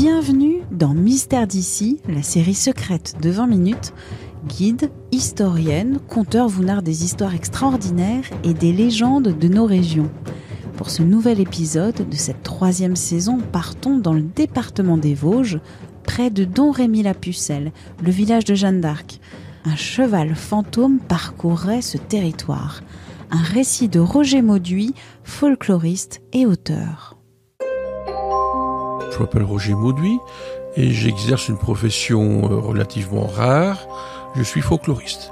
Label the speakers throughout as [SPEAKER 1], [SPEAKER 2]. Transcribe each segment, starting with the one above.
[SPEAKER 1] Bienvenue dans Mystère d'ici, la série secrète de 20 minutes. Guide, historienne, conteur vous narre des histoires extraordinaires et des légendes de nos régions. Pour ce nouvel épisode de cette 3e saison, partons dans le département des Vosges, près de Domrémy-la-Pucelle, le village de Jeanne d'Arc. Un cheval fantôme parcourrait ce territoire. Un récit de Roger Mauduit, folkloriste et auteur.
[SPEAKER 2] Je m'appelle Roger Mauduit et j'exerce une profession relativement rare. Je suis folkloriste.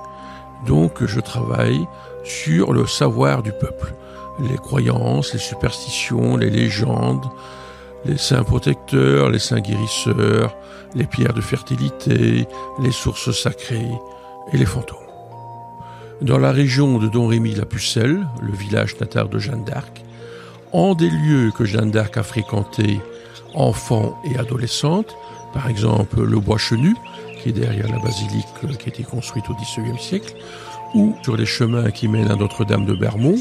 [SPEAKER 2] Donc je travaille sur le savoir du peuple. Les croyances, les superstitions, les légendes, les saints protecteurs, les saints guérisseurs, les pierres de fertilité, les sources sacrées et les fantômes. Dans la région de Domrémy-la-Pucelle, le village natal de Jeanne d'Arc, en des lieux que Jeanne d'Arc a fréquentés enfant et adolescente, par exemple le bois Chenu, qui est derrière la basilique qui a été construite au XIXe siècle, ou sur les chemins qui mènent à Notre-Dame de Bermond,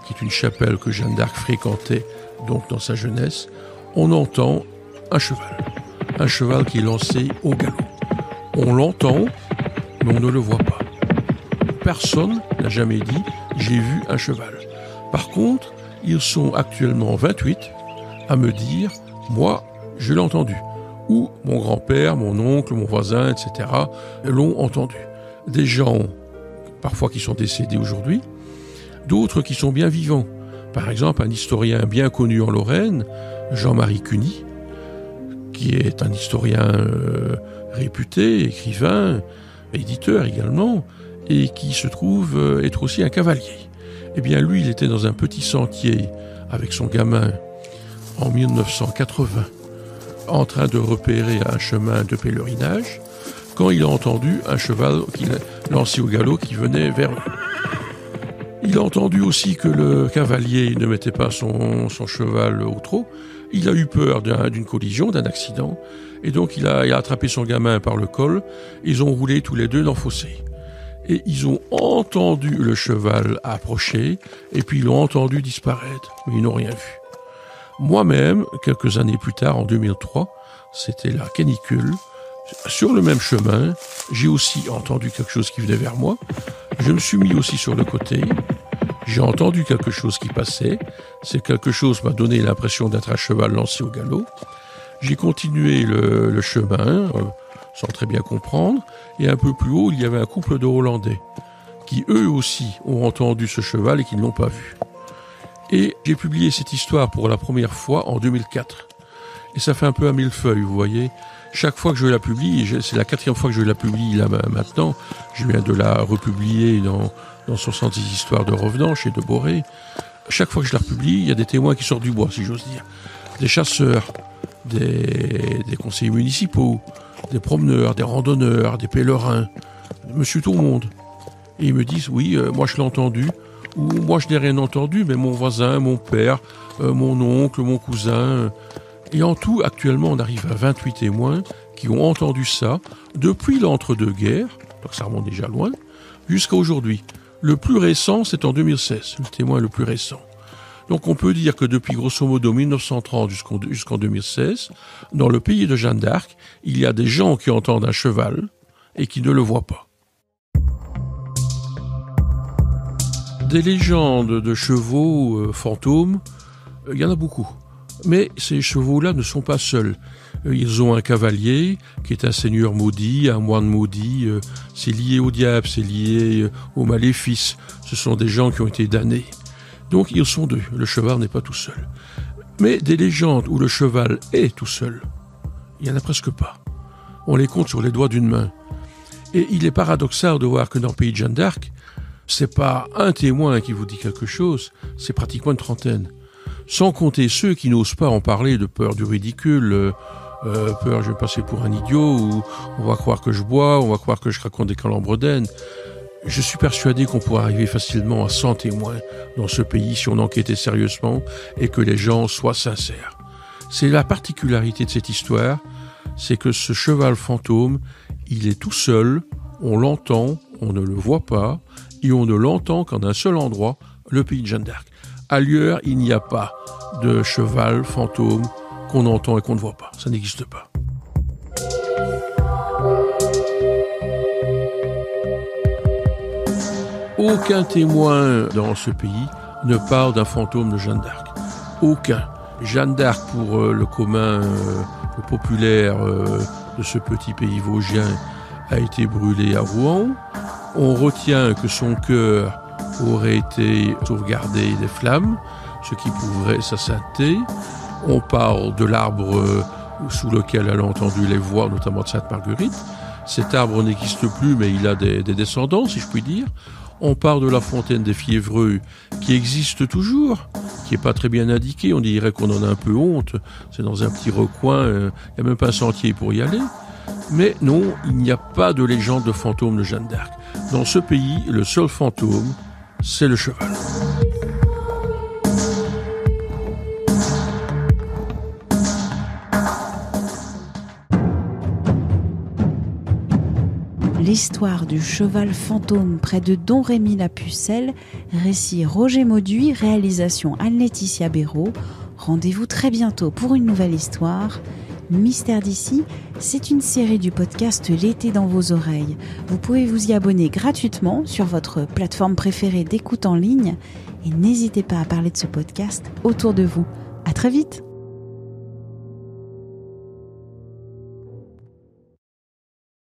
[SPEAKER 2] qui est une chapelle que Jeanne d'Arc fréquentait donc dans sa jeunesse, on entend un cheval qui est lancé au galop. On l'entend, mais on ne le voit pas. Personne n'a jamais dit « j'ai vu un cheval ». Par contre, ils sont actuellement 28 à me dire « moi, je l'ai entendu ». Ou mon grand-père, mon oncle, mon voisin, etc. l'ont entendu. Des gens, parfois qui sont décédés aujourd'hui, d'autres qui sont bien vivants. Par exemple, un historien bien connu en Lorraine, Jean-Marie Cuny, qui est un historien réputé, écrivain, éditeur également, et qui se trouve être aussi un cavalier. Eh bien, lui, il était dans un petit sentier avec son gamin en 1980, en train de repérer un chemin de pèlerinage, quand il a entendu un cheval lancé au galop qui venait vers lui. Il a entendu aussi que le cavalier ne mettait pas son cheval au trot. Il a eu peur d'une collision, d'un accident, et donc il a attrapé son gamin par le col. Ils ont roulé tous les deux dans le fossé. Et ils ont entendu le cheval approcher, et puis ils l'ont entendu disparaître, mais ils n'ont rien vu. Moi-même, quelques années plus tard, en 2003, c'était la canicule, sur le même chemin, j'ai aussi entendu quelque chose qui venait vers moi. Je me suis mis aussi sur le côté, j'ai entendu quelque chose qui passait, c'est quelque chose m'a donné l'impression d'être un cheval lancé au galop. J'ai continué le chemin, sans très bien comprendre, et un peu plus haut, il y avait un couple de Hollandais, qui eux aussi ont entendu ce cheval et qui ne l'ont pas vu. Et j'ai publié cette histoire pour la première fois en 2004. Et ça fait un peu à millefeuille, vous voyez. Chaque fois que je la publie, c'est la 4e fois que je la publie là maintenant, je viens de la republier dans 70 histoires de revenants chez De Boré. Chaque fois que je la republie, il y a des témoins qui sortent du bois, si j'ose dire. Des chasseurs, des conseillers municipaux, des promeneurs, des randonneurs, des pèlerins, monsieur tout le monde. Et ils me disent, oui, moi je l'ai entendu, ou moi je n'ai rien entendu, mais mon voisin, mon père, mon oncle, mon cousin. Et en tout, actuellement, on arrive à 28 témoins qui ont entendu ça depuis l'entre-deux-guerres, donc ça remonte déjà loin, jusqu'à aujourd'hui. Le plus récent, c'est en 2016, le témoin le plus récent. Donc on peut dire que depuis grosso modo 1930 jusqu'en 2016, dans le pays de Jeanne d'Arc, il y a des gens qui entendent un cheval et qui ne le voient pas. Des légendes de chevaux fantômes, il y en a beaucoup. Mais ces chevaux-là ne sont pas seuls. Ils ont un cavalier qui est un seigneur maudit, un moine maudit. C'est lié au diable, c'est lié au maléfice. Ce sont des gens qui ont été damnés. Donc ils sont deux. Le cheval n'est pas tout seul. Mais des légendes où le cheval est tout seul, il n'y en a presque pas. On les compte sur les doigts d'une main. Et il est paradoxal de voir que dans le pays de Jeanne d'Arc, c'est pas un témoin qui vous dit quelque chose, c'est pratiquement une trentaine. Sans compter ceux qui n'osent pas en parler de peur du ridicule, peur je vais passer pour un idiot, ou on va croire que je bois, on va croire que je raconte des calembres d'aine. Je suis persuadé qu'on pourrait arriver facilement à 100 témoins dans ce pays si on enquêtait sérieusement et que les gens soient sincères. C'est la particularité de cette histoire, c'est que ce cheval fantôme, il est tout seul, on l'entend, on ne le voit pas, et on ne l'entend qu'en un seul endroit, le pays de Jeanne d'Arc. Ailleurs, il n'y a pas de cheval fantôme qu'on entend et qu'on ne voit pas. Ça n'existe pas. Aucun témoin dans ce pays ne parle d'un fantôme de Jeanne d'Arc. Aucun. Jeanne d'Arc, pour le commun, le populaire de ce petit pays vosgien, a été brûlée à Rouen. On retient que son cœur aurait été sauvegardé des flammes, ce qui prouverait sa sainteté. On parle de l'arbre sous lequel elle a entendu les voix, notamment de Sainte-Marguerite. Cet arbre n'existe plus, mais il a des descendants, si je puis dire. On parle de la fontaine des Fiévreux, qui existe toujours, qui n'est pas très bien indiquée. On dirait qu'on en a un peu honte. C'est dans un petit recoin, il n'y a même pas un sentier pour y aller. Mais non, il n'y a pas de légende de fantôme de Jeanne d'Arc. Dans ce pays, le seul fantôme, c'est le cheval.
[SPEAKER 1] L'histoire du cheval fantôme près de Domrémy-la-Pucelle, récit Roger Mauduit, réalisation Anne-Laetitia Béraud. Rendez-vous très bientôt pour une nouvelle histoire. Mystère d'ici, c'est une série du podcast L'été dans vos oreilles. Vous pouvez vous y abonner gratuitement sur votre plateforme préférée d'écoute en ligne et n'hésitez pas à parler de ce podcast autour de vous. À très vite!